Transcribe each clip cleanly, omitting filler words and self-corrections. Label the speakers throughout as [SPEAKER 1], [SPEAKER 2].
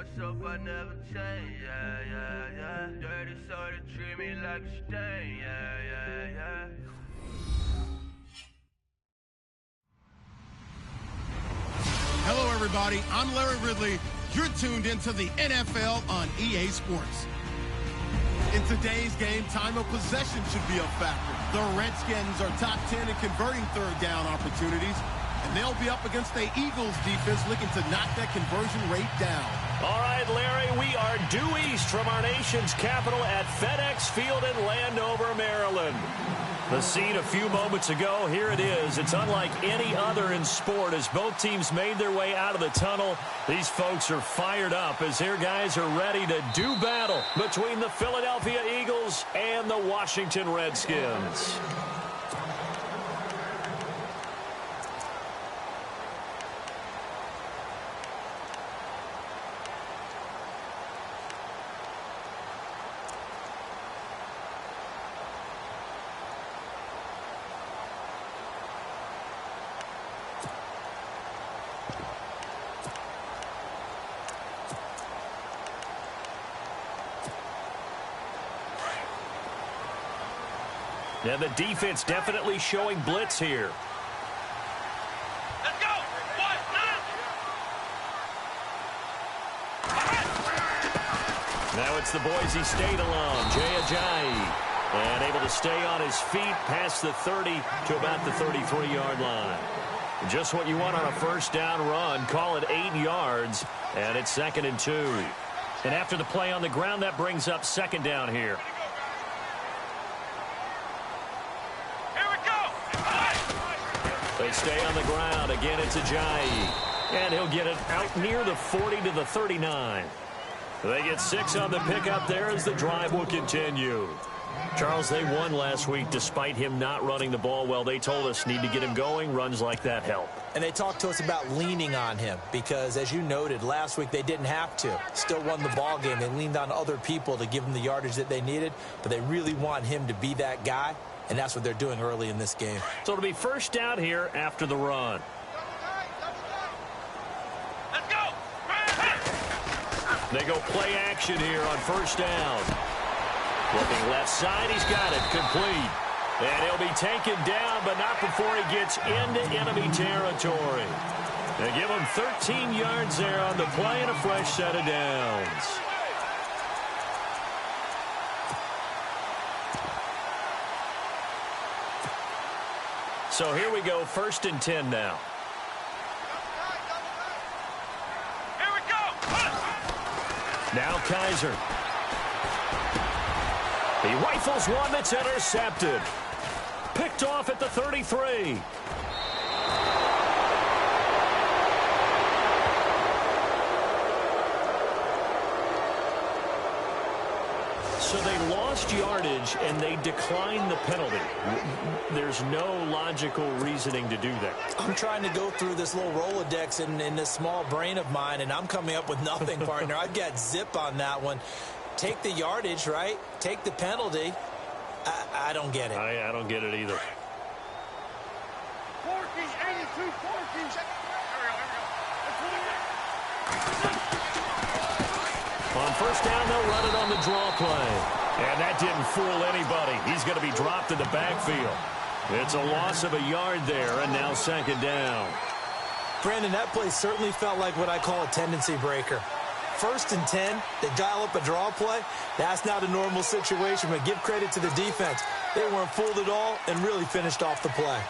[SPEAKER 1] myself, I never change, yeah. Dirty soda treat me like a stain, yeah.
[SPEAKER 2] Hello, everybody. I'm Larry Ridley. You're tuned into the NFL on EA Sports. In today's game, time of possession should be a factor. The Redskins are top 10 in converting third down opportunities, and they'll be up against the Eagles defense looking to knock that conversion rate down.
[SPEAKER 3] All right, Larry, we are due east from our nation's capital at FedEx Field in Landover, Maryland. The scene a few moments ago, here it is. It's unlike any other in sport as both teams made their way out of the tunnel. These folks are fired up as their guys are ready to do battle between the Philadelphia Eagles and the Washington Redskins. Now the defense definitely showing blitz here.
[SPEAKER 1] Let's go!
[SPEAKER 3] Now it's the Boise State alum, Jay Ajayi. And able to stay on his feet past the 30 to about the 33-yard line. Just what you want on a first down run. Call it 8 yards, and it's 2nd and 2. And after the play on the ground, that brings up 2nd down here. They stay on the ground. Again, it's Ajayi. And he'll get it out near the 40 to the 39. They get 6 on the pickup there as the drive will continue. Charles, they won last week despite him not running the ball well. They told us need to get him going. Runs like that help.
[SPEAKER 4] And they talked to us about leaning on him because, as you noted, last week they didn't have to. Still won the ball game. They leaned on other people to give them the yardage that they needed, but they really want him to be that guy. And that's what they're doing early in this game.
[SPEAKER 3] So it'll be first down here after the run.
[SPEAKER 1] Let's go!
[SPEAKER 3] They go play action here on first down. Looking left side, he's got it complete. And he'll be taken down, but not before he gets into enemy territory. They give him 13 yards there on the play and a fresh set of downs. So here we go, 1st and 10 now.
[SPEAKER 1] Here we go!
[SPEAKER 3] Now Kaiser. He rifles one that's intercepted. Picked off at the 33. So they lost yardage, and they declined the penalty. There's no logical reasoning to do that.
[SPEAKER 4] I'm trying to go through this little Rolodex in this small brain of mine, and I'm coming up with nothing, partner. I've got zip on that one. Take the yardage, right? Take the penalty. I don't get it.
[SPEAKER 3] I don't get it either.
[SPEAKER 1] Porky's 82, Porky's.
[SPEAKER 3] On first down, they'll run it on the draw play. And that didn't fool anybody. He's going to be dropped in the backfield. It's a loss of a yard there, and now 2nd down.
[SPEAKER 4] Brandon, that play certainly felt like what I call a tendency breaker. 1st and 10, they dial up a draw play. That's not a normal situation, but give credit to the defense. They weren't fooled at all and really finished off the play.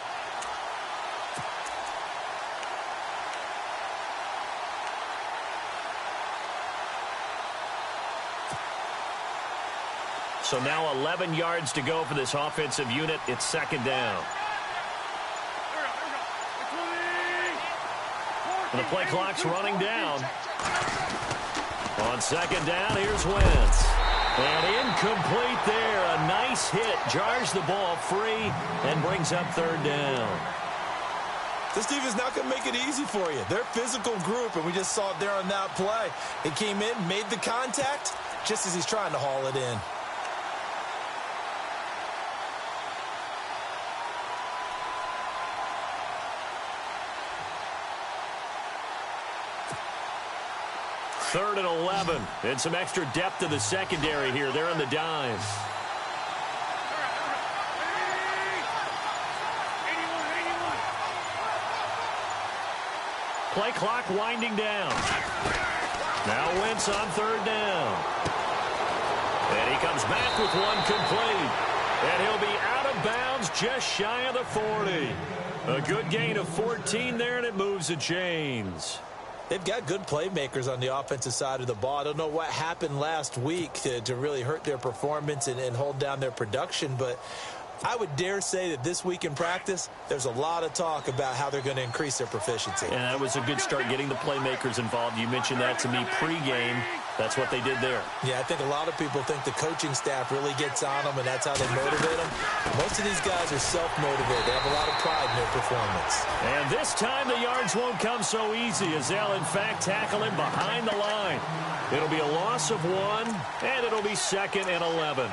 [SPEAKER 3] So now 11 yards to go for this offensive unit. It's 2nd down. And the play clock's running down. On 2nd down, here's Wentz. And incomplete there. A nice hit. Jars the ball free and brings up 3rd down.
[SPEAKER 4] This defense not going to make it easy for you. They're a physical group, and we just saw it there on that play. He came in, made the contact, just as he's trying to haul it in.
[SPEAKER 3] 3rd and 11. And some extra depth to the secondary here. They're in the dime. Play clock winding down. Now Wentz on 3rd down. And he comes back with one complete. And he'll be out of bounds just shy of the 40. A good gain of 14 there, and it moves the chains.
[SPEAKER 4] They've got good playmakers on the offensive side of the ball. I don't know what happened last week to really hurt their performance and hold down their production, but I would dare say that this week in practice, there's a lot of talk about how they're going to increase their proficiency.
[SPEAKER 3] And that was a good start, getting the playmakers involved. You mentioned that to me pregame. That's what they did there.
[SPEAKER 4] Yeah, I think a lot of people think the coaching staff really gets on them, and that's how they motivate them. Most of these guys are self-motivated. They have a lot of pride in their performance.
[SPEAKER 3] And this time the yards won't come so easy, as they'll, in fact, tackle him behind the line. It'll be a loss of 1, and it'll be 2nd and 11.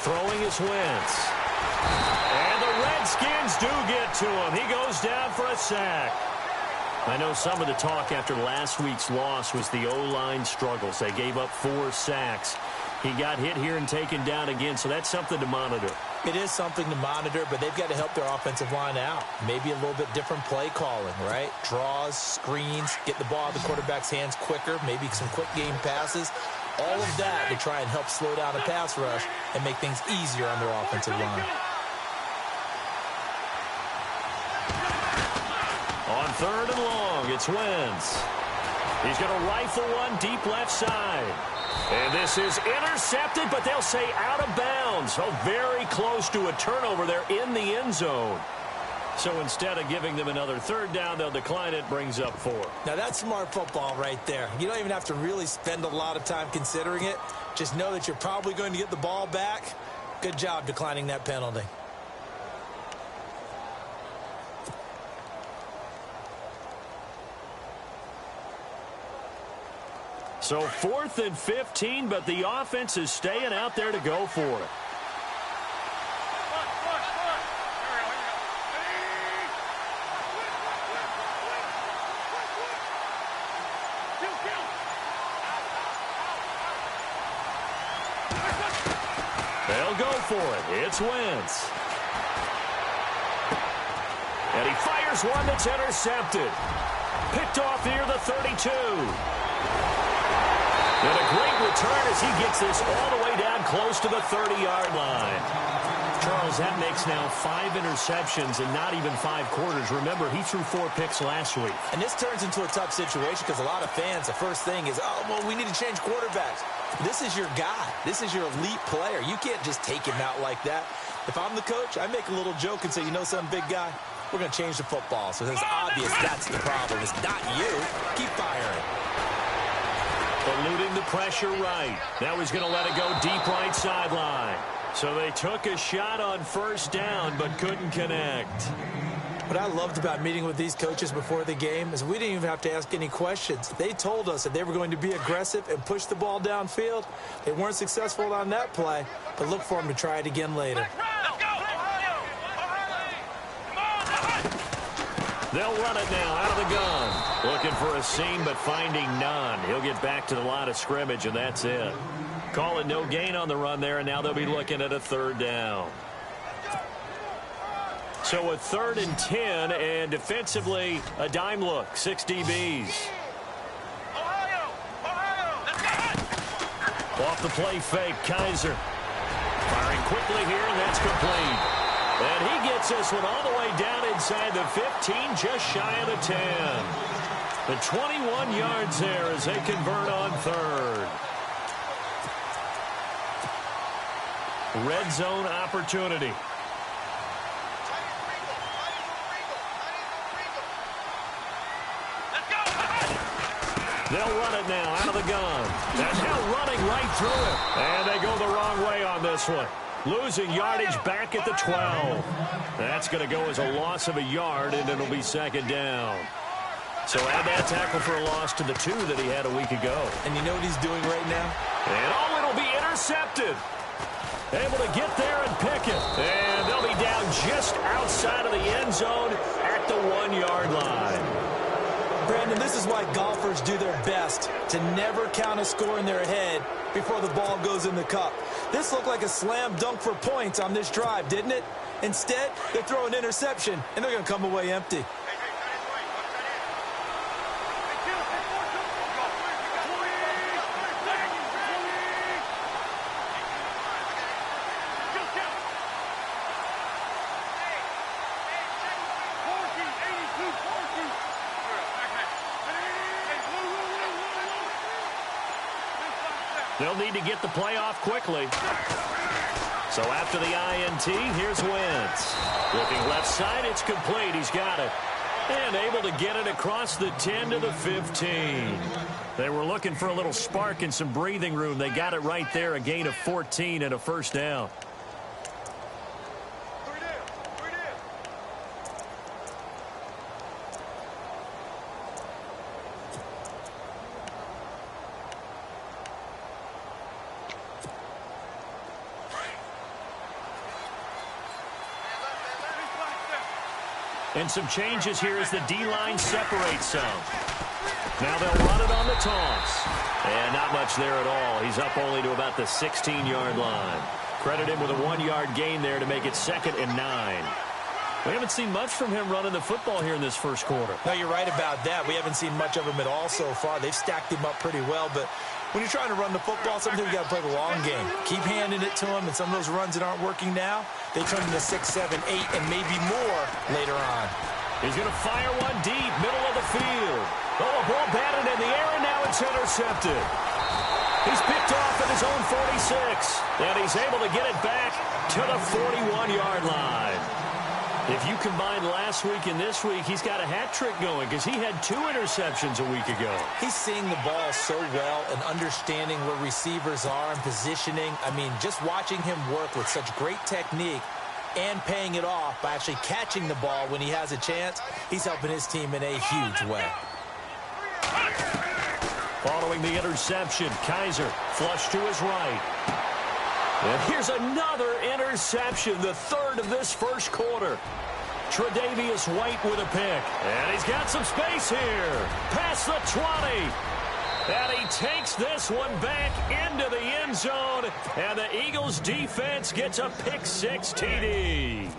[SPEAKER 3] Throwing is Wentz. And the Redskins do get to him. He goes down for a sack. I know some of the talk after last week's loss was the O-line struggles. They gave up 4 sacks. He got hit here and taken down again, so that's something to monitor.
[SPEAKER 4] It is something to monitor, but they've got to help their offensive line out. Maybe a little bit different play calling, right? Draws, screens, get the ball out of the quarterback's hands quicker, maybe some quick game passes. All of that to try and help slow down a pass rush and make things easier on their offensive line.
[SPEAKER 3] On 3rd and long, it's Wentz. He's going to rifle one deep left side. And this is intercepted, but they'll say out of bounds. So very close to a turnover there in the end zone. So instead of giving them another 3rd down, they'll decline it, brings up 4.
[SPEAKER 4] Now that's smart football right there. You don't even have to really spend a lot of time considering it. Just know that you're probably going to get the ball back. Good job declining that penalty.
[SPEAKER 3] So 4th and 15, but the offense is staying out there to go for it. They'll go for it. It's Wentz. And he fires one that's intercepted. Picked off near the 32. And a great return as he gets this all the way down close to the 30-yard line. Charles, that makes now 5 interceptions in not even 5 quarters. Remember, he threw 4 picks last week.
[SPEAKER 4] And this turns into a tough situation because a lot of fans, the first thing is, oh, well, we need to change quarterbacks. This is your guy. This is your elite player. You can't just take him out like that. If I'm the coach, I make a little joke and say, you know something, big guy? We're going to change the football. So it's obvious that's the problem. It's not you. Keep firing.
[SPEAKER 3] Eluding the pressure right. Now he's going to let it go deep right sideline. So they took a shot on 1st down but couldn't connect.
[SPEAKER 4] What I loved about meeting with these coaches before the game is we didn't even have to ask any questions. They told us that they were going to be aggressive and push the ball downfield. They weren't successful on that play, but look for them to try it again later.
[SPEAKER 3] They'll run it now out of the gun. Looking for a seam, but finding none. He'll get back to the line of scrimmage, and that's it. Calling no gain on the run there, and now they'll be looking at a 3rd down. So a 3rd and 10, and defensively, a dime look. 6 DBs. Off the play fake, Kaiser. Firing quickly here, and that's complete. And he gets this one all the way down inside the 15, just shy of the 10. The 21 yards there as they convert on 3rd. Red zone opportunity. They'll run it now out of the gun. And now running right through it. And they go the wrong way on this one. Losing yardage back at the 12. That's going to go as a loss of a yard, and it'll be 2nd down. So add that tackle for a loss to the 2 that he had a week ago.
[SPEAKER 4] And you know what he's doing right now?
[SPEAKER 3] And it'll be intercepted. Able to get there and pick it. And they'll be down just outside of the end zone at the 1-yard line.
[SPEAKER 4] Brandon, this is why golfers do their best to never count a score in their head before the ball goes in the cup. This looked like a slam dunk for points on this drive, didn't it? Instead, they throw an interception, and they're going to come away empty.
[SPEAKER 3] They'll need to get the play off quickly. So after the INT, here's Wentz. Looking left side, it's complete. He's got it. And able to get it across the 10 to the 15. They were looking for a little spark and some breathing room. They got it right there, a gain of 14 and a first down. And some changes here as the D-line separates some. Now they'll run it on the toss. And not much there at all. He's up only to about the 16-yard line. Credit him with a 1-yard gain there to make it 2nd and 9. We haven't seen much from him running the football here in this first quarter.
[SPEAKER 4] No, you're right about that. We haven't seen much of him at all so far. They've stacked him up pretty well, but when you're trying to run the football, sometimes you got to play the long game. Keep handing it to him, and some of those runs that aren't working now, they turn into 6, 7, 8, and maybe more later on.
[SPEAKER 3] He's going to fire one deep, middle of the field. Oh, a ball batted in the air, and now it's intercepted. He's picked off at his own 46, and he's able to get it back to the 41-yard line. If you combine last week and this week, he's got a hat trick going because he had 2 interceptions a week ago.
[SPEAKER 4] He's seeing the ball so well and understanding where receivers are and positioning. I mean, just watching him work with such great technique and paying it off by actually catching the ball when he has a chance, he's helping his team in a huge way.
[SPEAKER 3] Following the interception, Kaiser flush to his right. And here's another interception, the 3rd of this first quarter. Tre'Davious White with a pick. And he's got some space here. Past the 20. And he takes this one back into the end zone. And the Eagles defense gets a pick 6 TD.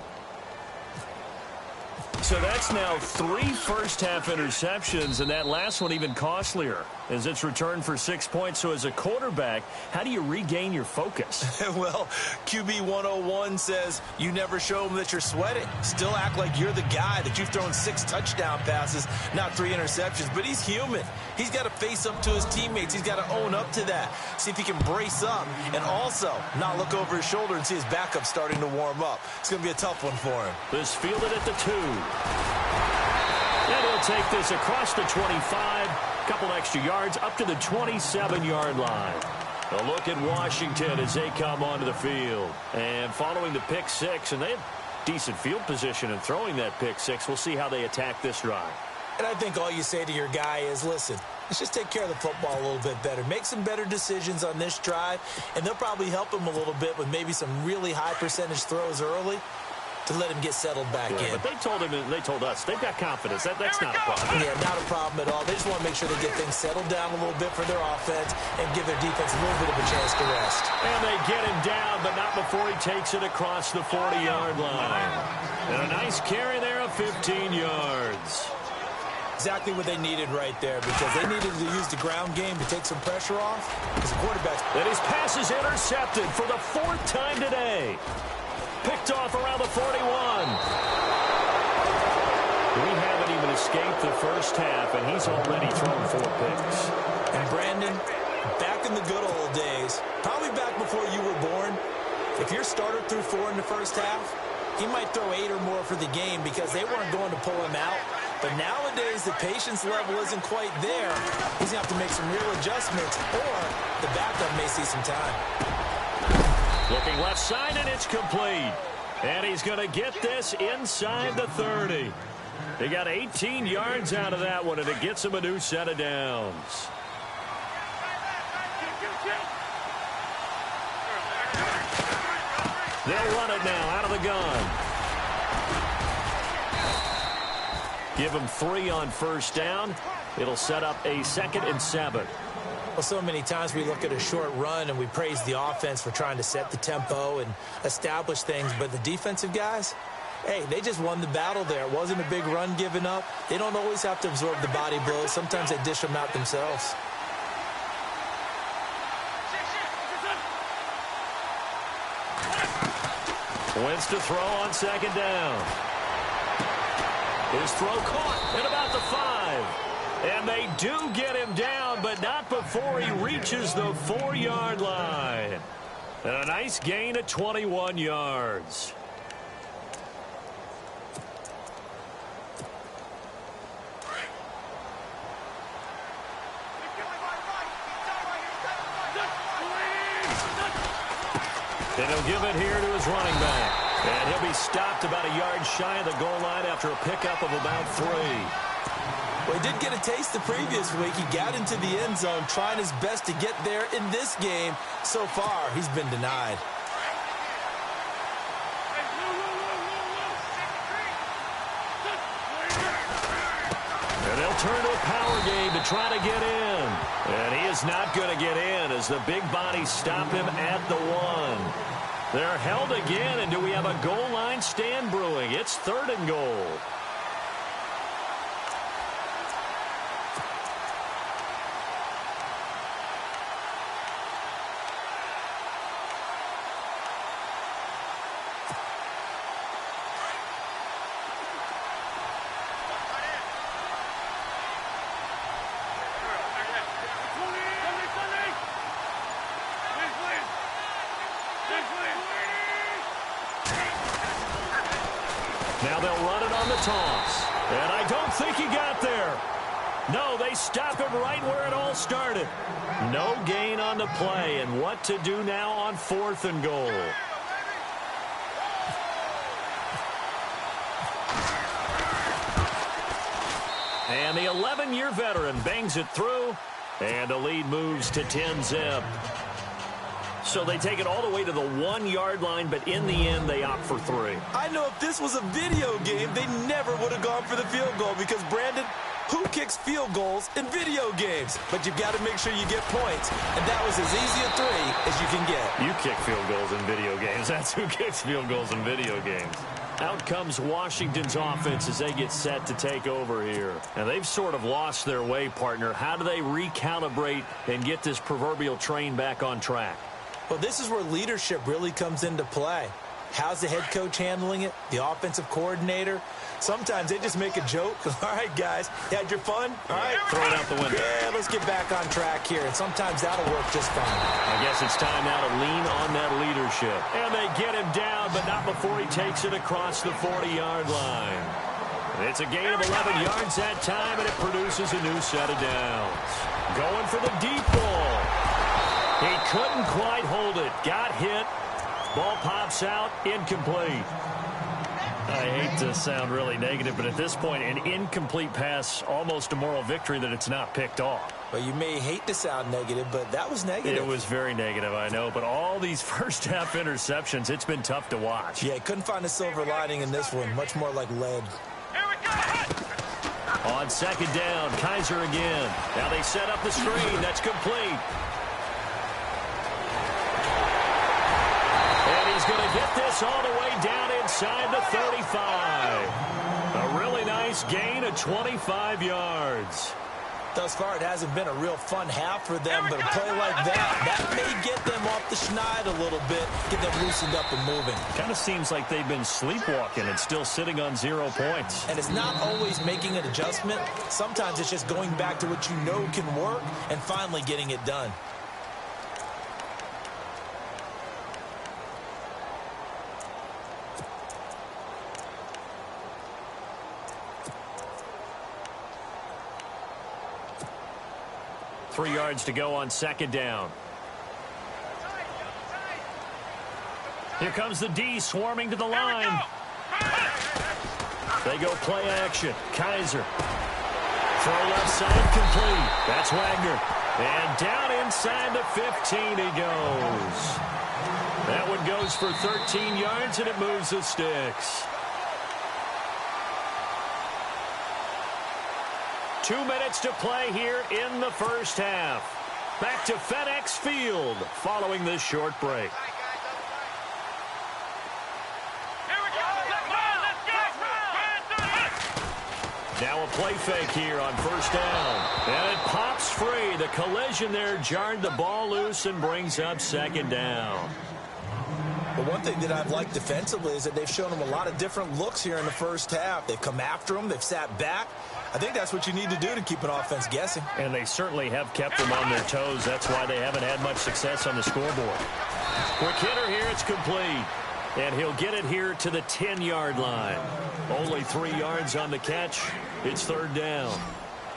[SPEAKER 3] So that's now 3 first-half interceptions, and that last one even costlier as it's returned for 6 points. So as a quarterback, how do you regain your focus?
[SPEAKER 4] Well, QB 101 says you never show them that you're sweating. Still act like you're the guy, that you've thrown 6 touchdown passes, not 3 interceptions. But he's human. He's got to face up to his teammates. He's got to own up to that. See if he can brace up and also not look over his shoulder and see his backup starting to warm up. It's going to be a tough one for him.
[SPEAKER 3] This fielded at the 2. And he'll take this across the 25, couple extra yards up to the 27-yard line. A look at Washington as they come onto the field. And following the pick 6, and they have decent field position in throwing that pick 6. We'll see how they attack this drive.
[SPEAKER 4] And I think all you say to your guy is, listen, let's just take care of the football a little bit better. Make some better decisions on this drive, and they'll probably help him a little bit with maybe some really high percentage throws early to let him get settled back in.
[SPEAKER 3] But they told him, and they told us, they've got confidence. That's not a problem.
[SPEAKER 4] Yeah, not a problem at all. They just want to make sure they get things settled down a little bit for their offense and give their defense a little bit of a chance to rest.
[SPEAKER 3] And they get him down, but not before he takes it across the 40-yard line. And a nice carry there of 15 yards.
[SPEAKER 4] Exactly what they needed right there, because they needed to use the ground game to take some pressure off because the quarterback.
[SPEAKER 3] And his pass is intercepted for the 4th time today. Picked off around the 41. We haven't even escaped the first half, and he's already thrown 4 picks.
[SPEAKER 4] And Brandon, back in the good old days, probably back before you were born, if your starter threw 4 in the first half, he might throw 8 or more for the game because they weren't going to pull him out. But nowadays, the patience level isn't quite there. He's going to have to make some real adjustments, or the backup may see some time.
[SPEAKER 3] Looking left side, and it's complete. And he's going to get this inside the 30. They got 18 yards out of that one, and it gets them a new set of downs. They'll run it now out of the gun. Give them 3 on first down. It'll set up a 2nd and 7.
[SPEAKER 4] Well, so many times we look at a short run and we praise the offense for trying to set the tempo and establish things, but the defensive guys, hey, they just won the battle there. It wasn't a big run given up. They don't always have to absorb the body blows. Sometimes they dish them out themselves.
[SPEAKER 3] Wentz to throw on 2nd down. His throw caught at about the 5. And they do get him down, but not before he reaches the 4-yard line. And a nice gain of 21 yards. And he'll give it here to his running back. And he'll be stopped about a yard shy of the goal line after a pickup of about 3.
[SPEAKER 4] Well, he did get a taste the previous week. He got into the end zone trying his best to get there in this game. So far, he's been denied.
[SPEAKER 3] And they'll turn to a power game to try to get in. And he is not going to get in as the big bodies stop him at the 1. They're held again, and do we have a goal line stand brewing? It's 3rd and goal. Now they'll run it on the toss. And I don't think he got there. No, they stop him right where it all started. No gain on the play. And what to do now on 4th and goal. And the 11-year veteran bangs it through. And the lead moves to 10-zip. So they take it all the way to the 1-yard line, but in the end, they opt for 3.
[SPEAKER 4] I know if this was a video game, they never would have gone for the field goal because, Brandon, who kicks field goals in video games? But you've got to make sure you get points, and that was as easy a 3 as you can get.
[SPEAKER 3] You kick field goals in video games. That's who kicks field goals in video games. Out comes Washington's offense as they get set to take over here. And they've sort of lost their way, partner. How do they recalibrate and get this proverbial train back on track?
[SPEAKER 4] Well, this is where leadership really comes into play. How's the head coach handling it? The offensive coordinator? Sometimes they just make a joke. All right, guys, you had your fun? All right.
[SPEAKER 3] Throw it out the window.
[SPEAKER 4] Yeah, let's get back on track here. And sometimes that'll work just fine.
[SPEAKER 3] I guess it's time now to lean on that leadership. And they get him down, but not before he takes it across the 40-yard line. It's a gain of 11 yards that time, and it produces a new set of downs. Going for the deep ball. He couldn't quite hold it. Got hit. Ball pops out. Incomplete. I hate to sound really negative, but at this point, an incomplete pass, almost a moral victory that it's not picked off.
[SPEAKER 4] Well, you may hate to sound negative, but that was negative.
[SPEAKER 3] It was very negative, I know. But all these first-half interceptions, it's been tough to watch.
[SPEAKER 4] Yeah, couldn't find a silver lining in this one. Much more like lead.
[SPEAKER 3] On 2nd down, Kaiser again. Now they set up the screen. That's complete. He's going to get this all the way down inside the 35. A really nice gain of 25 yards.
[SPEAKER 4] Thus far, it hasn't been a real fun half for them, but a play like that may get them off the schneid a little bit, get them loosened up and moving.
[SPEAKER 3] Kind of seems like they've been sleepwalking and still sitting on 0 points.
[SPEAKER 4] And it's not always making an adjustment. Sometimes it's just going back to what you know can work and finally getting it done.
[SPEAKER 3] Three yards to go on 2nd down. Here comes the D swarming to the line. They go play action. Kaiser. Throw left side complete. That's Wagner. And down inside the 15 he goes. That one goes for 13 yards, and it moves the sticks. 2 minutes to play here in the first half. Back to FedEx Field following this short break. Now a play fake here on first down. And it pops free. The collision there jarred the ball loose and brings up second down.
[SPEAKER 4] But one thing that I've liked defensively is that they've shown them a lot of different looks here in the first half. They've come after them. They've sat back. I think that's what you need to do to keep an offense guessing.
[SPEAKER 3] And they certainly have kept them on their toes. That's why they haven't had much success on the scoreboard. Quick hitter here. It's complete. And he'll get it here to the 10-yard line. Only 3 yards on the catch. It's third down.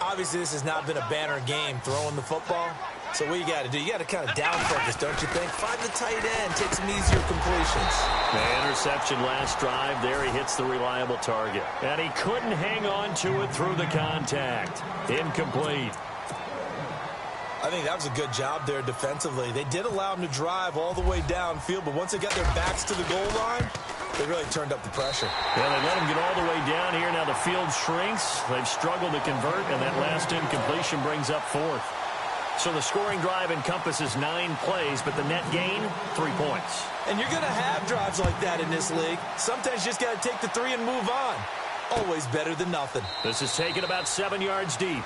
[SPEAKER 4] Obviously, this has not been a banner game throwing the football. So what you got to do, you got to kind of down focus, don't you think? Find the tight end, take some easier completions.
[SPEAKER 3] The interception last drive. There he hits the reliable target. And he couldn't hang on to it through the contact. Incomplete.
[SPEAKER 4] I think that was a good job there defensively. They did allow them to drive all the way downfield, but once they got their backs to the goal line, they really turned up the pressure.
[SPEAKER 3] Yeah, they let them get all the way down here. Now the field shrinks. They've struggled to convert, and that last incompletion brings up fourth. So the scoring drive encompasses 9 plays, but the net gain, 3 points.
[SPEAKER 4] And you're going to have drives like that in this league. Sometimes you just got to take the 3 and move on. Always better than nothing.
[SPEAKER 3] This is taken about 7 yards deep.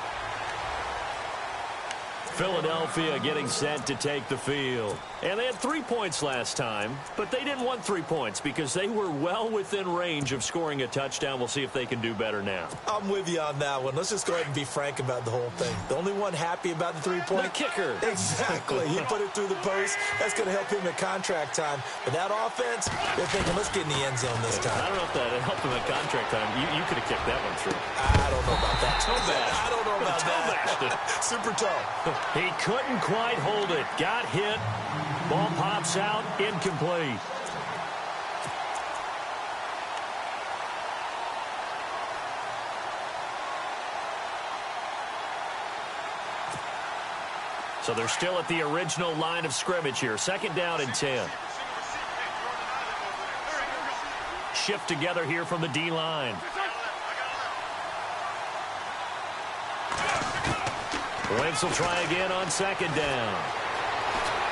[SPEAKER 3] Philadelphia getting set to take the field. And they had 3 points last time, but they didn't want 3 points because they were well within range of scoring a touchdown. We'll see if they can do better now.
[SPEAKER 4] I'm with you on that one. Let's just go ahead and be frank about the whole thing. The only one happy about the 3-point?
[SPEAKER 3] The kicker.
[SPEAKER 4] Exactly. He put it through the post. That's going to help him at contract time. But that offense, they're thinking, let's get in the end zone this time.
[SPEAKER 3] I don't know if that helped him at contract time. You could have kicked that one through.
[SPEAKER 4] I don't know about that.
[SPEAKER 3] I don't know about
[SPEAKER 4] that. Super tall.
[SPEAKER 3] He couldn't quite hold it. Got hit. Ball pops out. Incomplete. So they're still at the original line of scrimmage here. Second down and 10. Shift together here from the D-line. Wentz will try again on second down.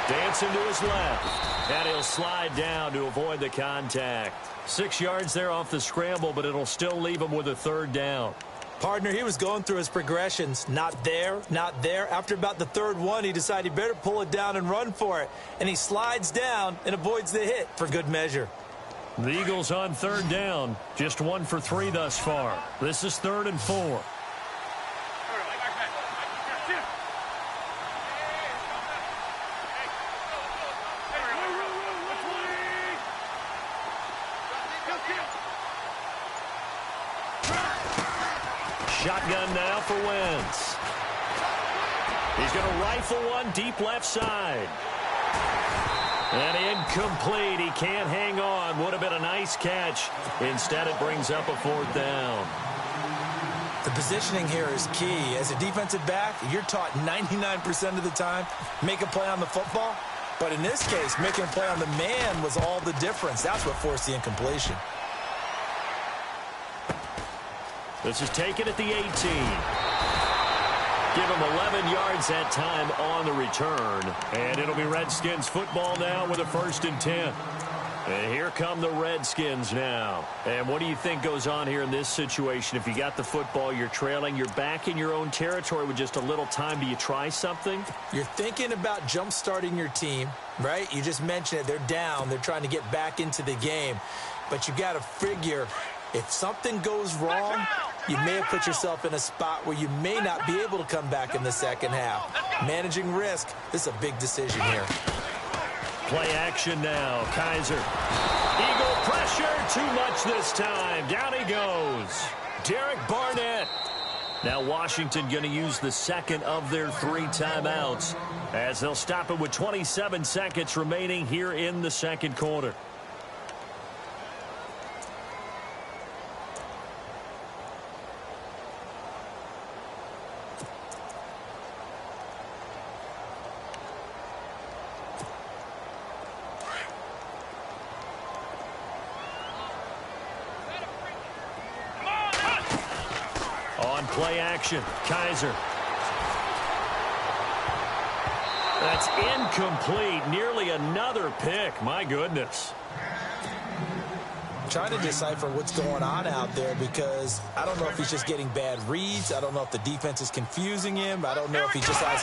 [SPEAKER 3] Dancing to his left. And he'll slide down to avoid the contact. 6 yards there off the scramble, but it'll still leave him with a third down.
[SPEAKER 4] Partner, he was going through his progressions. Not there, not there. After about the third one, he decided he better pull it down and run for it. And he slides down and avoids the hit for good measure.
[SPEAKER 3] The Eagles on third down. Just 1 for 3 thus far. This is 3rd and 4. Shotgun now for Wentz. He's going to rifle one deep left side. And incomplete. He can't hang on. Would have been a nice catch. Instead, it brings up a 4th down.
[SPEAKER 4] The positioning here is key. As a defensive back, you're taught 99% of the time, make a play on the football. But in this case, making a play on the man was all the difference. That's what forced the incompletion.
[SPEAKER 3] This is taken at the 18. Give him 11 yards that time on the return. And it'll be Redskins football now with a 1st and 10. And here come the Redskins now. And what do you think goes on here in this situation? If you got the football, you're trailing, you're back in your own territory with just a little time. Do you try something?
[SPEAKER 4] You're thinking about jump-starting your team, right? You just mentioned it. They're down. They're trying to get back into the game. But you got to figure, if something goes wrong, you may have put yourself in a spot where you may not be able to come back in the second half. Managing risk, this is a big decision here.
[SPEAKER 3] Play action now. Kaiser. Eagle pressure. Too much this time. Down he goes. Derek Barnett. Now Washington going to use the second of their 3 timeouts as they'll stop it with 27 seconds remaining here in the second quarter. play action. Kaiser. That's incomplete. Nearly another pick. My goodness.
[SPEAKER 4] Trying to decipher what's going on out there because I don't know if he's just getting bad reads. I don't know if the defense is confusing him. I don't know if he just has,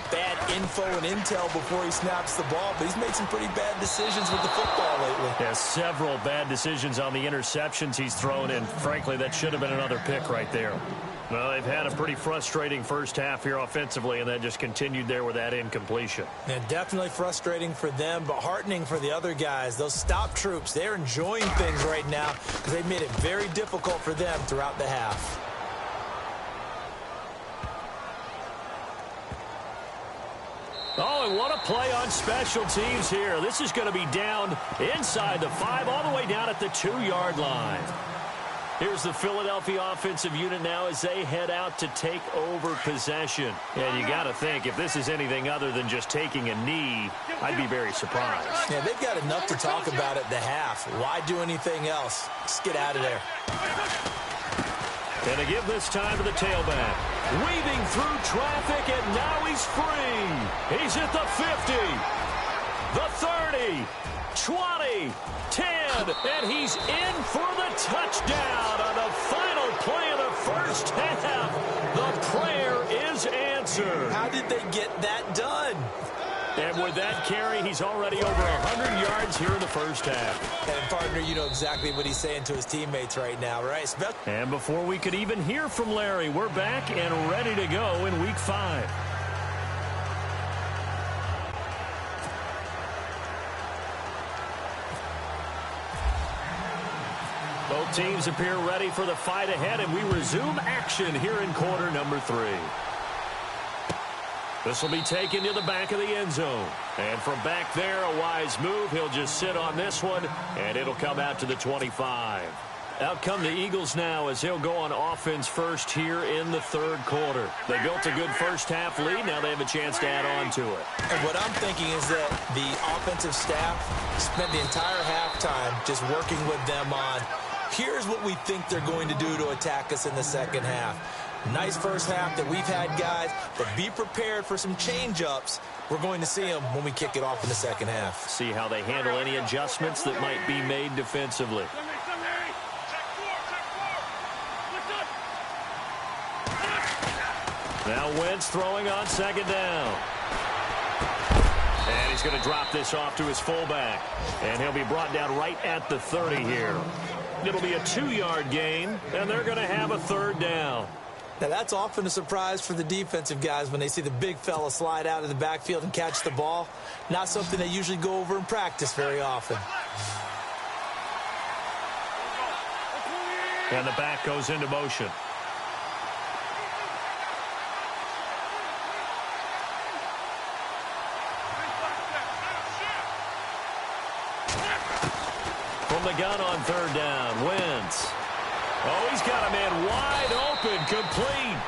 [SPEAKER 4] bad info and intel before he snaps the ball. But he's made some pretty bad decisions with the football lately.
[SPEAKER 3] Yeah, several bad decisions on the interceptions he's thrown in. Frankly, that should have been another pick right there. Well, they've had a pretty frustrating first half here offensively, and that just continued there with that incompletion.
[SPEAKER 4] And definitely frustrating for them, but heartening for the other guys. Those stop troops, they're enjoying things right now because they've made it very difficult for them throughout the half.
[SPEAKER 3] Oh, and what a play on special teams here. This is going to be down inside the 5, all the way down at the 2-yard line. Here's the Philadelphia offensive unit now as they head out to take over possession. And you got to think, if this is anything other than just taking a knee, I'd be very surprised.
[SPEAKER 4] Yeah, they've got enough to talk about at the half. Why do anything else? Just get out of there.
[SPEAKER 3] And to give this time to the tailback. Weaving through traffic, and now he's free. He's at the 50, the 30, 20, 10, and he's in for the touchdown on the final play of the first half. The prayer is answered.
[SPEAKER 4] How did they get that done?
[SPEAKER 3] And with that carry, he's already over 100 yards here in the first half.
[SPEAKER 4] And, partner, you know exactly what he's saying to his teammates right now, right?
[SPEAKER 3] And before we could even hear from Larry, we're back and ready to go in Week 5. Both teams appear ready for the fight ahead, and we resume action here in quarter number 3. This will be taken to the back of the end zone. And from back there, a wise move. He'll just sit on this one, and it'll come out to the 25. Out come the Eagles now as he'll go on offense first here in the third quarter. They built a good first half lead. Now they have a chance to add on to it.
[SPEAKER 4] And what I'm thinking is that the offensive staff spent the entire halftime just working with them on, here's what we think they're going to do to attack us in the second half. Nice first half that we've had, guys, but be prepared for some change-ups. We're going to see them when we kick it off in the second half.
[SPEAKER 3] See how they handle any adjustments that might be made defensively. Now Wentz throwing on second down. And he's going to drop this off to his fullback. And he'll be brought down right at the 30 here. It'll be a 2-yard gain, and they're going to have a third down.
[SPEAKER 4] Now, that's often a surprise for the defensive guys when they see the big fella slide out of the backfield and catch the ball. Not something they usually go over in practice very often.
[SPEAKER 3] And the back goes into motion. From the gun on third down, Wentz. Oh, he's got a man wide open, complete.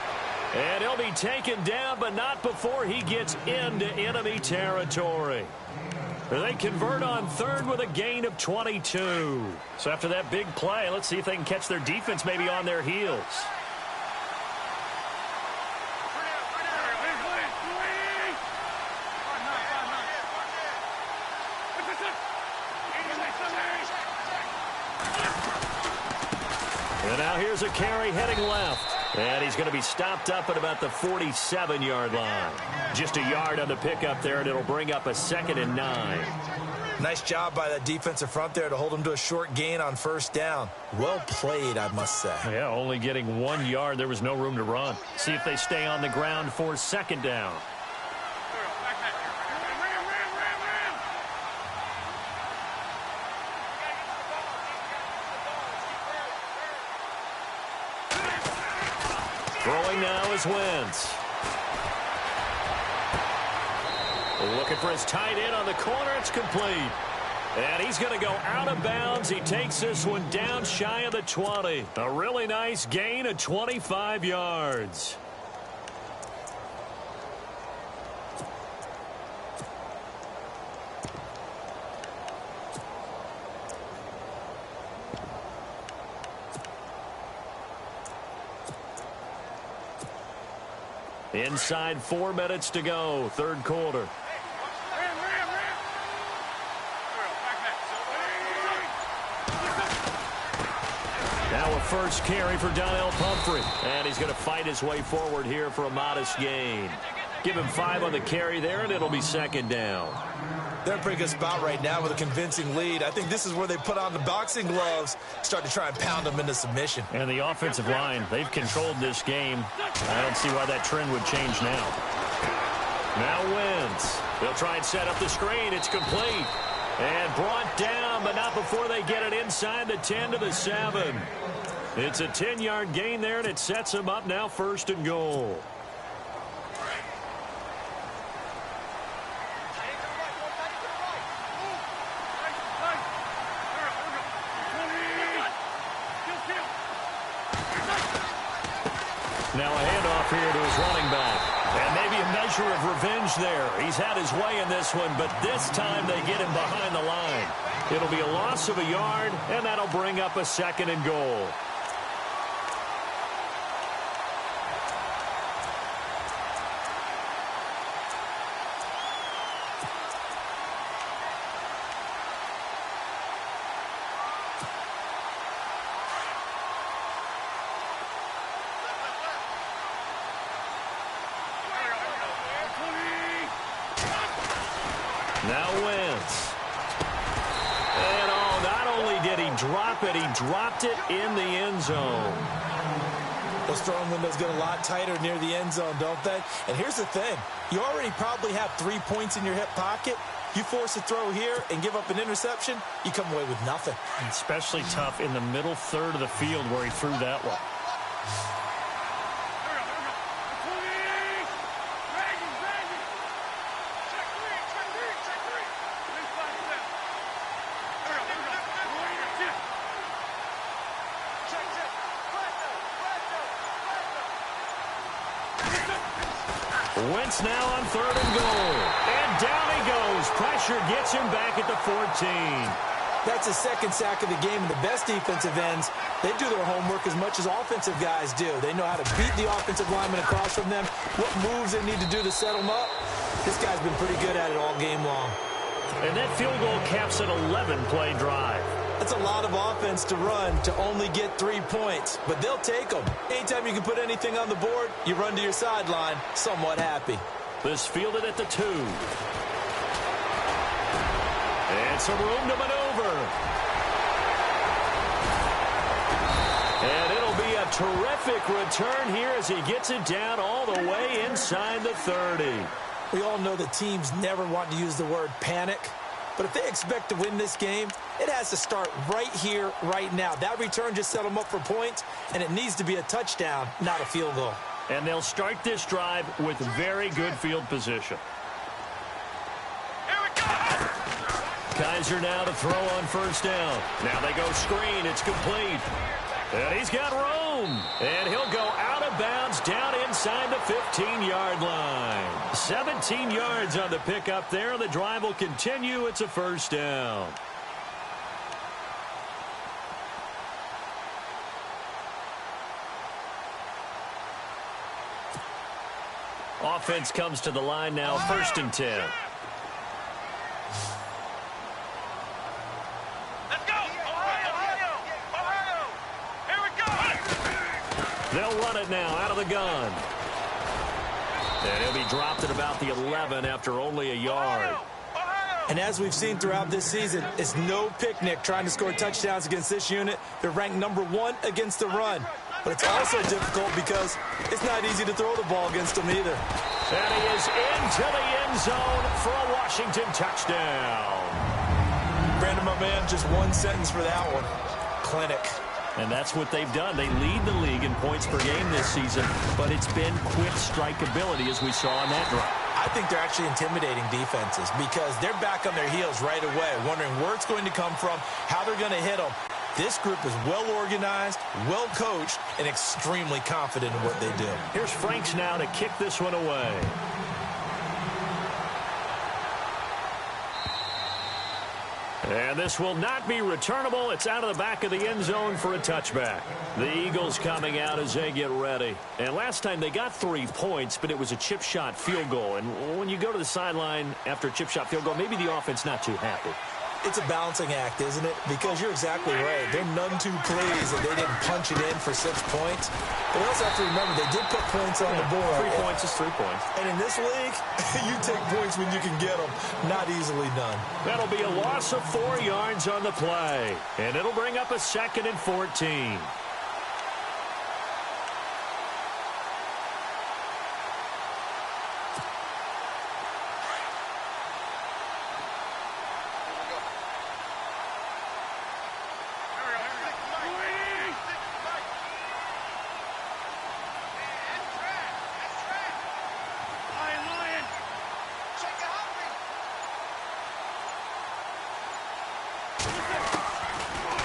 [SPEAKER 3] And he'll be taken down, but not before he gets into enemy territory. They convert on third with a gain of 22. So after that big play, let's see if they can catch their defense maybe on their heels. And now here's a carry heading left. And he's going to be stopped up at about the 47-yard line. Just a yard on the pickup there, and it'll bring up a 2nd and 9.
[SPEAKER 4] Nice job by that defensive front there to hold him to a short gain on first down. Well played, I must say.
[SPEAKER 3] Yeah, only getting 1 yard. There was no room to run. See if they stay on the ground for second down. Throwing now is Wentz. Looking for his tight end on the corner. It's complete. And he's going to go out of bounds. He takes this one down shy of the 20. A really nice gain of 25 yards. Inside 4 minutes to go, third quarter. Now a first carry for Donnell Pumphrey. And he's going to fight his way forward here for a modest gain. Give him 5 on the carry there, and it'll be second down.
[SPEAKER 4] They're in a pretty good spot right now with a convincing lead. I think this is where they put on the boxing gloves, start to try and pound them into submission.
[SPEAKER 3] And the offensive line, they've controlled this game. I don't see why that trend would change now. Now Wentz. They'll try and set up the screen. It's complete. And brought down, but not before they get it inside the 10 to the 7. It's a 10-yard gain there, and it sets them up now first and goal. Now a handoff here to his running back. And maybe a measure of revenge there. He's had his way in this one, but this time they get him behind the line. It'll be a loss of a yard, and that'll bring up a second and goal. Now Wentz. And not only did he drop it, he dropped it in the end zone.
[SPEAKER 4] Those throwing windows get a lot tighter near the end zone, don't they? And here's the thing. You already probably have 3 points in your hip pocket. You force a throw here and give up an interception, you come away with nothing.
[SPEAKER 3] Especially tough in the middle third of the field where he threw that one. Wentz now on third and goal. And down he goes. Pressure gets him back at the 14.
[SPEAKER 4] That's the second sack of the game, and the best defensive ends, they do their homework as much as offensive guys do. They know how to beat the offensive lineman across from them, what moves they need to do to set them up. This guy's been pretty good at it all game long.
[SPEAKER 3] And that field goal caps an 11-play drive.
[SPEAKER 4] That's a lot of offense to run to only get 3 points, but they'll take them. Anytime you can put anything on the board, you run to your sideline somewhat happy.
[SPEAKER 3] This fielded at the 2. And some room to maneuver. And it'll be a terrific return here as he gets it down all the way inside the 30.
[SPEAKER 4] We all know that teams never want to use the word panic. But if they expect to win this game, it has to start right here, right now. That return just set them up for points, and it needs to be a touchdown, not a field goal.
[SPEAKER 3] And they'll start this drive with very good field position.
[SPEAKER 1] Here we go!
[SPEAKER 3] Kaiser now to throw on first down. Now they go screen. It's complete. And he's got room. And he'll go out of bounds down inside the 15-yard line. 17 yards on the pickup there. The drive will continue. It's a first down. Offense comes to the line now, first and 10.
[SPEAKER 1] Let's go! Ohio! Here we go!
[SPEAKER 3] They'll run it now out of the gun. And he'll be dropped at about the 11 after only a yard.
[SPEAKER 4] And as we've seen throughout this season, it's no picnic trying to score touchdowns against this unit. They're ranked #1 against the run. But it's also difficult because it's not easy to throw the ball against them either.
[SPEAKER 3] And he is into the end zone for a Washington touchdown.
[SPEAKER 4] Brandon, my man, just one sentence for that one. Clinic.
[SPEAKER 3] And that's what they've done. They lead the league in points per game this season, but it's been quick strike ability as we saw on that drive.
[SPEAKER 4] I think they're actually intimidating defenses because they're back on their heels right away, wondering where it's going to come from, how they're going to hit them. This group is well organized, well coached, and extremely confident in what they do.
[SPEAKER 3] Here's Franks now to kick this one away. And this will not be returnable. It's out of the back of the end zone for a touchback. The Eagles coming out as they get ready. And last time they got 3 points, but it was a chip shot field goal. And when you go to the sideline after a chip shot field goal, maybe the offense not too happy.
[SPEAKER 4] It's a balancing act, isn't it? Because you're exactly right. They're none too pleased that they didn't punch it in for 6 points. But we also have to remember they did put points on the board.
[SPEAKER 3] 3 points is 3 points.
[SPEAKER 4] And in this league, you take points when you can get them. Not easily done.
[SPEAKER 3] That'll be a loss of 4 yards on the play. And it'll bring up a 2nd and 14.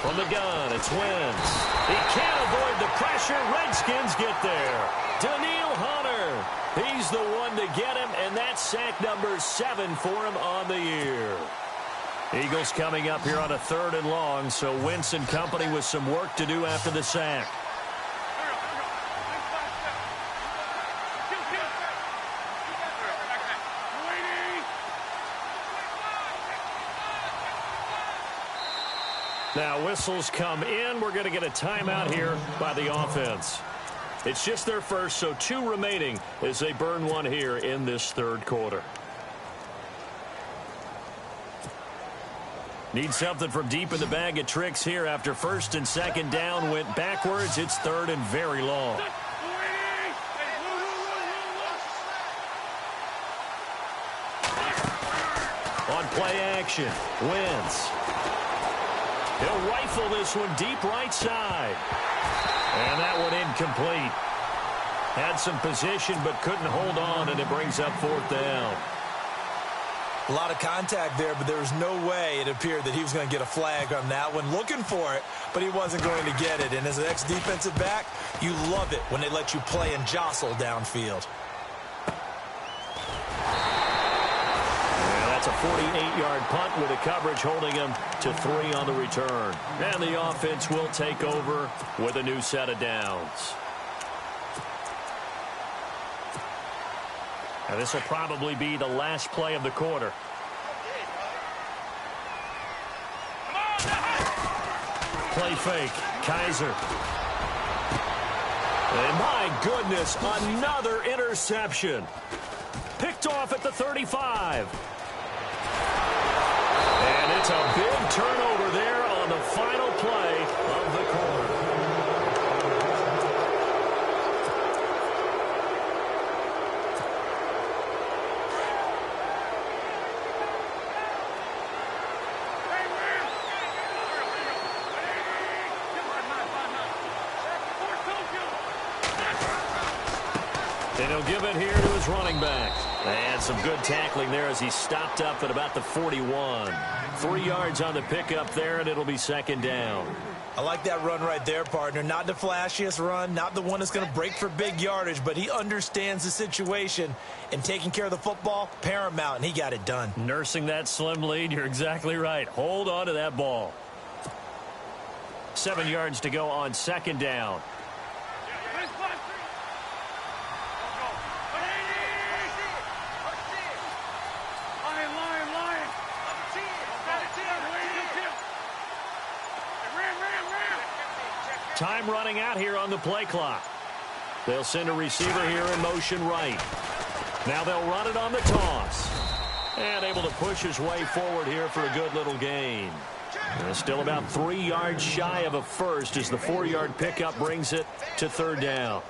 [SPEAKER 3] From the gun, it's Wentz. He can't avoid the pressure. Redskins get there. Daniil Hunter. He's the one to get him, and that's sack number 7 for him on the year. Eagles coming up here on a 3rd and long, so Wentz and company with some work to do after the sack. Now whistles come in. We're going to get a timeout here by the offense. It's just their first, so 2 remaining as they burn 1 here in this 3rd quarter. Need something from deep in the bag of tricks here after 1st and 2nd down went backwards. It's 3rd and very long. On play action, Wentz. He'll rifle this one deep right side. And that one incomplete. Had some position but couldn't hold on, and it brings up 4th down.
[SPEAKER 4] A lot of contact there, but there was no way it appeared that he was going to get a flag on that one. Looking for it, but he wasn't going to get it. And as an ex-defensive back, you love it when they let you play and jostle downfield.
[SPEAKER 3] That's a 48-yard punt with a coverage holding him to 3 on the return. And the offense will take over with a new set of downs. Now this will probably be the last play of the quarter. Play fake. Kaiser. And my goodness, another interception. Picked off at the 35. And it's a big turnover there on the final play of the quarter. And he'll give it here to his running back. And some good tackling there as he stopped up at about the 41. 3 yards on the pickup there, and it'll be 2nd down.
[SPEAKER 4] I like that run right there, partner. Not the flashiest run, not the one that's going to break for big yardage, but he understands the situation, and taking care of the football, paramount, and he got it done.
[SPEAKER 3] Nursing that slim lead, you're exactly right. Hold on to that ball. 7 yards to go on 2nd down. Time running out here on the play clock. They'll send a receiver here in motion right. Now they'll run it on the toss. And able to push his way forward here for a good little gain. And still about 3 yards shy of a first as the 4-yard pickup brings it to 3rd down.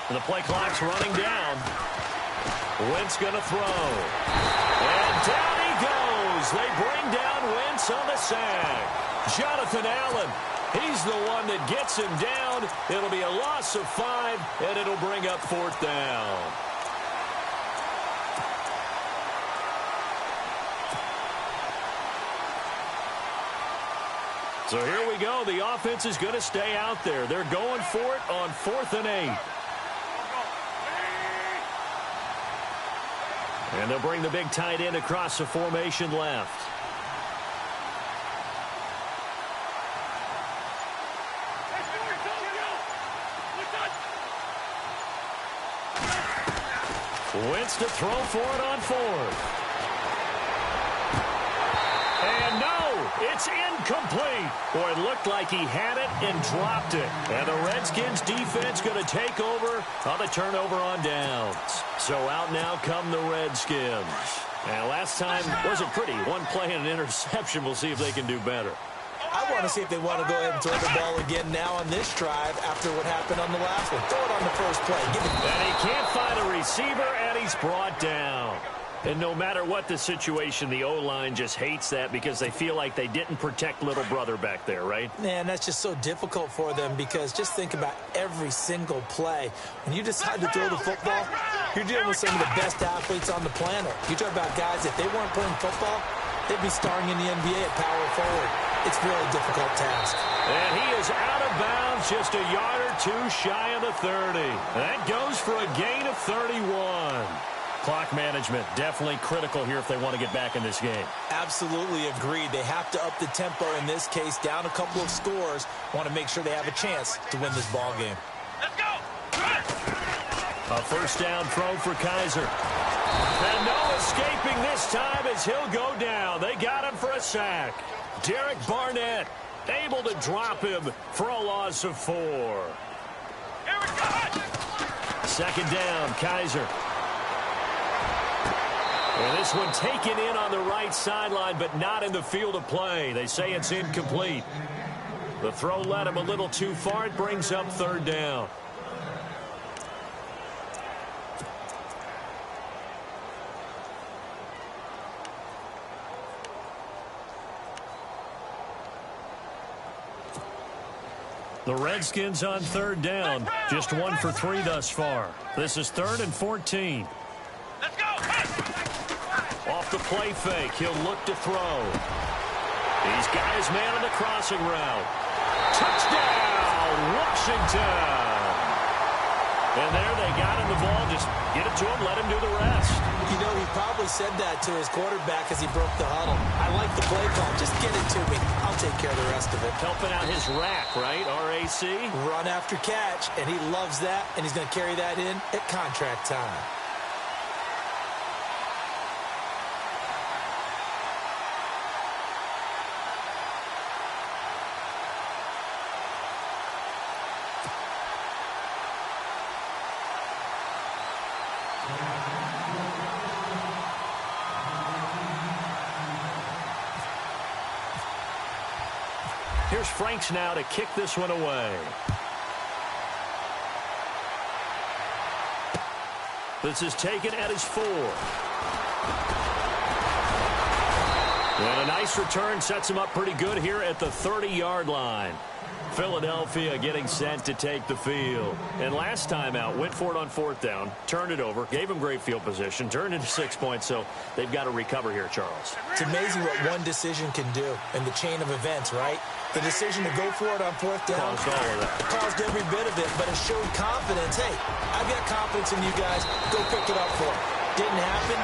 [SPEAKER 3] The play clock's running down. Wentz going to throw. And down he goes. They bring down Wentz on the sack. Jonathan Allen, he's the one that gets him down. It'll be a loss of 5, and it'll bring up 4th down. So here we go. The offense is going to stay out there. They're going for it on 4th and 8. And they'll bring the big tight end across the formation left. Wentz to throw for it on 4th. And no, it's incomplete. Boy, it looked like he had it and dropped it. And the Redskins defense going to take over on the turnover on downs. So out now come the Redskins. And last time wasn't pretty. One play and an interception. We'll see if they can do better.
[SPEAKER 4] I want to see if they want to go ahead and throw the ball again now on this drive after what happened on the last one. Throw it on the first play.
[SPEAKER 3] And he can't find a receiver, and he's brought down. And no matter what the situation, the O-line just hates that because they feel like they didn't protect little brother back there, right?
[SPEAKER 4] Man, that's just so difficult for them because just think about every single play. When you decide to throw the football, you're dealing with some of the best athletes on the planet. You talk about guys, if they weren't playing football, they'd be starring in the NBA at power forward. It's a really difficult task.
[SPEAKER 3] And he is out of bounds, just a yard or two shy of the 30. That goes for a gain of 31. Clock management definitely critical here if they want to get back in this game.
[SPEAKER 4] Absolutely agreed. They have to up the tempo in this case, down a couple of scores. Want to make sure they have a chance to win this ball game.
[SPEAKER 1] Let's go!
[SPEAKER 3] A first down throw for Kaiser. And no escaping this time as he'll go down. They got him for a sack. Derek Barnett able to drop him for a loss of 4.
[SPEAKER 1] Here we go!
[SPEAKER 3] Second down, Kaiser. And this one taken in on the right sideline, but not in the field of play. They say it's incomplete. The throw led him a little too far. It brings up 3rd down. The Redskins on 3rd down. Just 1 for 3 thus far. This is 3rd and 14.
[SPEAKER 1] Let's go!
[SPEAKER 3] Off the play fake, he'll look to throw. He's got his man on the crossing route. Touchdown, Washington! And there they got him the ball. Just get it to him, let him do the rest.
[SPEAKER 4] You know, he probably said that to his quarterback as he broke the huddle. I like the play call. Just get it to me. I'll take care of the rest of it.
[SPEAKER 3] Helping out his rack, right? RAC?
[SPEAKER 4] Run after catch, and he loves that, and he's going to carry that in at contract time.
[SPEAKER 3] Here's Franks now to kick this one away. This is taken at his 4. And a nice return sets him up pretty good here at the 30-yard line. Philadelphia getting set to take the field. And last time out, went for it on 4th down, turned it over, gave him great field position, turned into 6 points, so they've got to recover here, Charles.
[SPEAKER 4] It's amazing what one decision can do in the chain of events, right? The decision to go for it on 4th down
[SPEAKER 3] Caused all of that.
[SPEAKER 4] caused every bit of it, but it showed confidence. Hey, I've got confidence in you guys. Go pick it up for them. Didn't happen.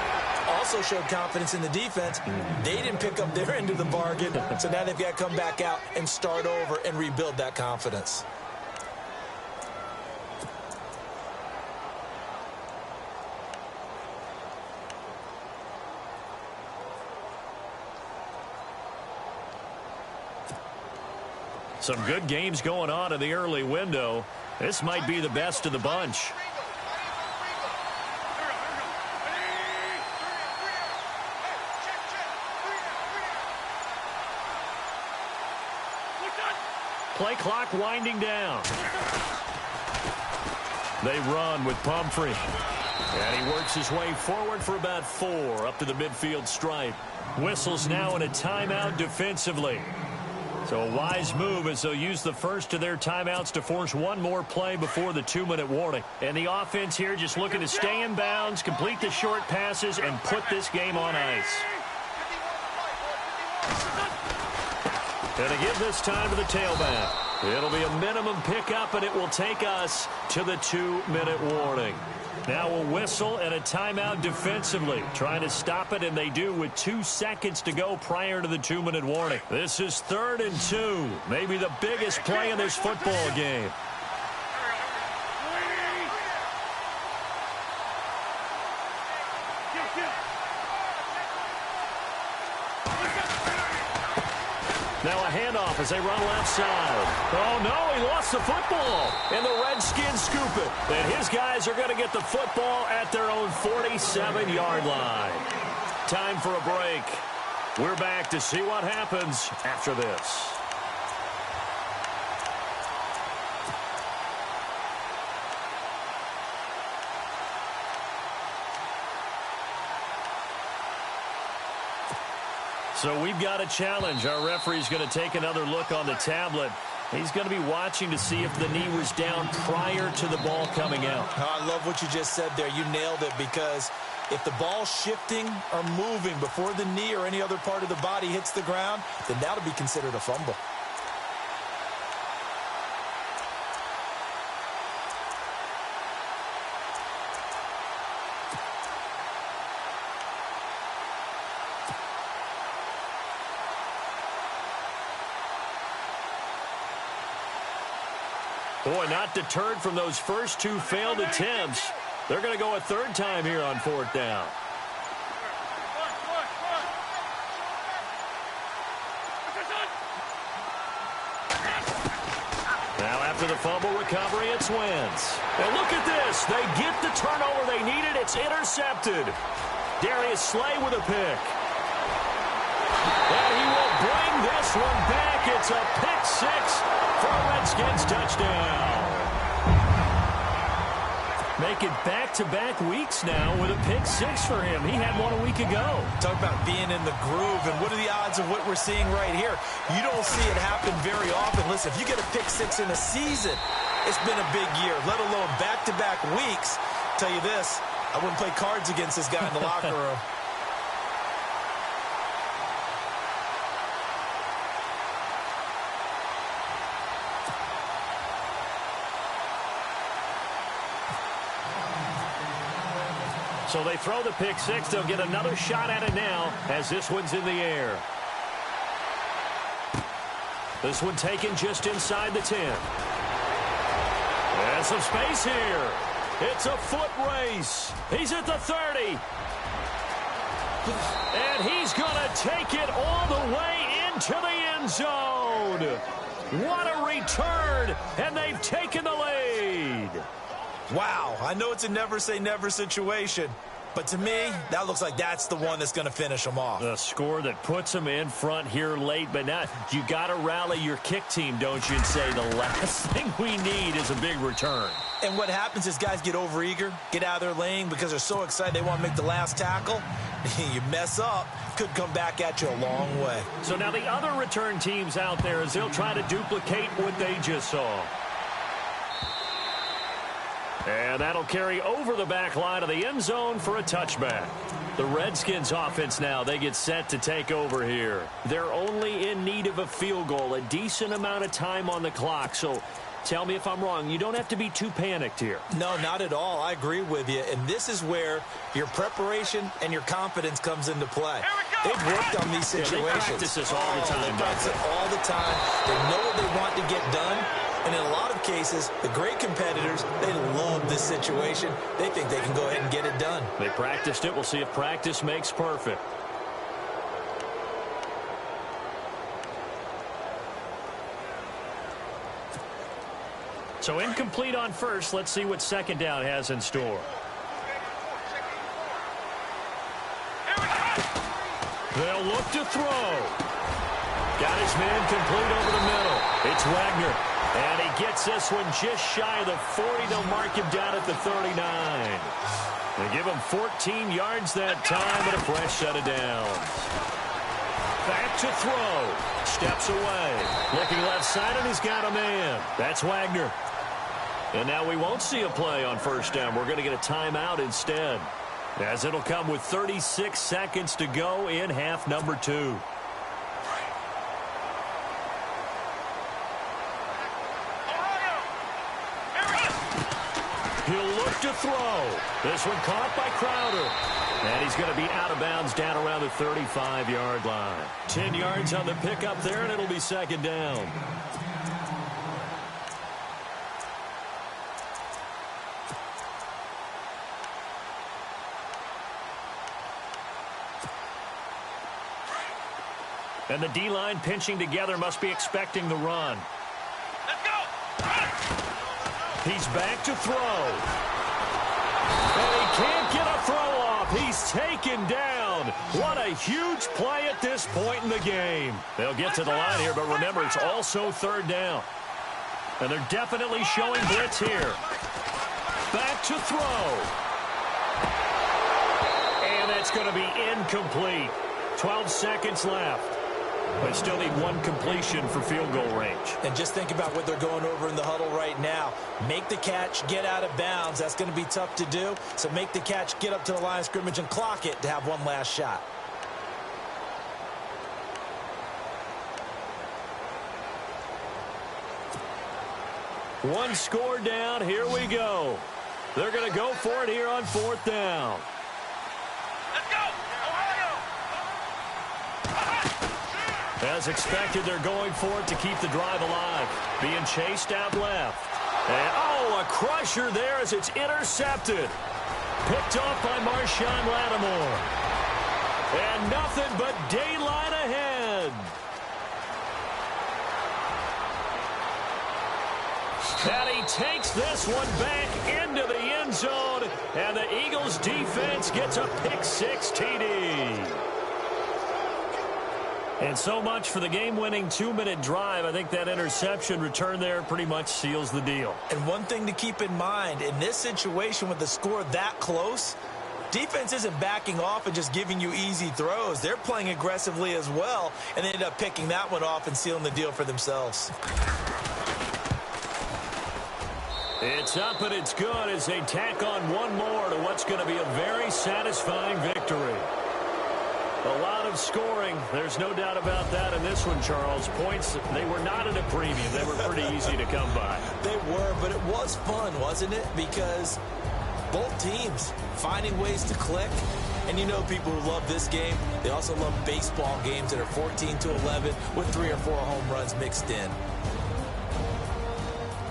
[SPEAKER 4] Also showed confidence in the defense. They didn't pick up their end of the bargain, so now they've got to come back out and start over and rebuild that confidence.
[SPEAKER 3] Some good games going on in the early window. This might be the best of the bunch. Play clock winding down. They run with Pumphrey. And he works his way forward for about 4 up to the midfield stripe. Whistles now in a timeout defensively. So a wise move as they'll use the first of their timeouts to force one more play before the 2-minute warning. And the offense here just looking to stay in bounds, complete the short passes, and put this game on ice. Going to give this time to the tailback. It'll be a minimum pickup, and it will take us to the 2-minute warning. Now a whistle and a timeout defensively. Trying to stop it, and they do with 2 seconds to go prior to the 2-minute warning. This is 3rd and 2. Maybe the biggest play in this football game. Now a handoff as they run left side. Oh, no, he lost the football. And the Redskins scoop it. And his guys are going to get the football at their own 47-yard line. Time for a break. We're back to see what happens after this. So we've got a challenge. Our referee's going to take another look on the tablet. He's going to be watching to see if the knee was down prior to the ball coming out.
[SPEAKER 4] Oh, I love what you just said there. You nailed it, because if the ball's shifting or moving before the knee or any other part of the body hits the ground, then that'll be considered a fumble.
[SPEAKER 3] Boy, not deterred from those first 2 failed attempts. They're going to go a 3rd time here on 4th down. Now after the fumble recovery, it's Wentz. And look at this. They get the turnover they needed. It's intercepted. Darius Slay with a pick. And he will bring this one back. It's a pick 6 for a Redskins touchdown. Make it back-to-back weeks now with a pick 6 for him. He had one a week ago.
[SPEAKER 4] Talk about being in the groove, and what are the odds of what we're seeing right here? You don't see it happen very often. Listen, if you get a pick 6 in a season, it's been a big year, let alone back-to-back weeks. Tell you this, I wouldn't play cards against this guy in the locker room.
[SPEAKER 3] So they throw the pick 6. They'll get another shot at it now as this one's in the air. This one taken just inside the 10. And some space here. It's a foot race. He's at the 30. And he's going to take it all the way into the end zone. What a return. And they've taken the lead.
[SPEAKER 4] Wow, I know it's a never-say-never situation, but to me, that looks like that's the one that's going to finish them off.
[SPEAKER 3] A score that puts them in front here late, but now you got to rally your kick team, don't you, and say the last thing we need is a big return.
[SPEAKER 4] And what happens is guys get overeager, get out of their lane because they're so excited they want to make the last tackle. You mess up, could come back at you a long way.
[SPEAKER 3] So now the other return teams out there as they'll try to duplicate what they just saw. And that'll carry over the back line of the end zone for a touchback. The Redskins offense now, they get set to take over here. They're only in need of a field goal, a decent amount of time on the clock. So tell me if I'm wrong. You don't have to be too panicked here.
[SPEAKER 4] No, not at all. I agree with you. And this is where your preparation and your confidence comes into play. They've worked on these situations.
[SPEAKER 3] Yeah, they practice this all the time.
[SPEAKER 4] They practice it all the time. They know what they want to get done. And in a lot of cases, the great competitors, they love this situation. They think they can go ahead and get it done.
[SPEAKER 3] They practiced it. We'll see if practice makes perfect. So incomplete on first. Let's see what second down has in store. They'll look to throw. Got his man complete over the middle. It's Wagner. And he gets this one just shy of the 40. They'll mark him down at the 39. They give him 14 yards that time and a fresh set of downs. Back to throw. Steps away. Looking left side, and he's got a man. That's Wagner. And now we won't see a play on first down. We're going to get a timeout instead, as it'll come with 36 seconds to go in half number 2. He'll look to throw. This one caught by Crowder. And he's going to be out of bounds down around the 35-yard line. 10 yards on the pickup there, and it'll be second down. And the D-line pinching together, must be expecting the run.
[SPEAKER 1] Let's go!
[SPEAKER 3] He's back to throw. And he can't get a throw off. He's taken down. What a huge play at this point in the game. They'll get to the line here, but remember, it's also third down. And they're definitely showing blitz here. Back to throw. And that's going to be incomplete. 12 seconds left. They still need one completion for field goal range.
[SPEAKER 4] And just think about what they're going over in the huddle right now. Make the catch, get out of bounds. That's going to be tough to do. So make the catch, get up to the line of scrimmage, and clock it to have one last shot.
[SPEAKER 3] One score down. Here we go. They're going to go for it here on fourth down.
[SPEAKER 1] Let's go!
[SPEAKER 3] As expected, they're going for it to keep the drive alive. Being chased out left. And, oh, a crusher there as it's intercepted. Picked off by Marshawn Lattimore. And nothing but daylight ahead. And he takes this one back into the end zone. And the Eagles defense gets a pick-6 TD. And so much for the game-winning 2-minute drive. I think that interception return there pretty much seals the deal.
[SPEAKER 4] And one thing to keep in mind, in this situation with the score that close, defense isn't backing off and just giving you easy throws. They're playing aggressively as well, and they end up picking that one off and sealing the deal for themselves.
[SPEAKER 3] It's up and it's good as they tack on one more to what's going to be a very satisfying victory. A lot of scoring. There's no doubt about that in this one, Charles. Points, they were not at a premium. They were pretty easy to come by.
[SPEAKER 4] They were, but it was fun, wasn't it? Because both teams finding ways to click. And you know people who love this game, they also love baseball games that are 14-11 with 3 or 4 home runs mixed in.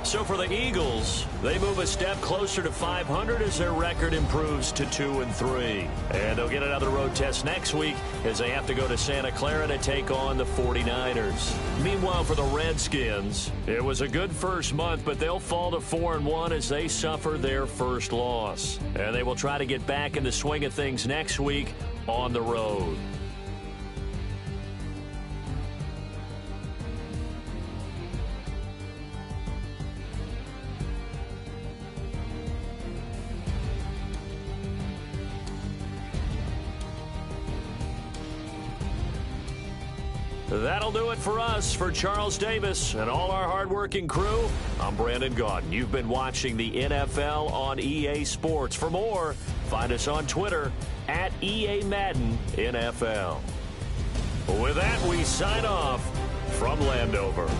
[SPEAKER 3] So for the Eagles, they move a step closer to 500 as their record improves to 2-3. And they'll get another road test next week as they have to go to Santa Clara to take on the 49ers. Meanwhile, for the Redskins, it was a good first month, but they'll fall to 4-1 as they suffer their first loss. And they will try to get back in the swing of things next week on the road. That'll do it for us. For Charles Davis and all our hardworking crew, I'm Brandon Gaudin. You've been watching the NFL on EA Sports. For more, find us on Twitter at EA Madden NFL. With that, we sign off from Landover.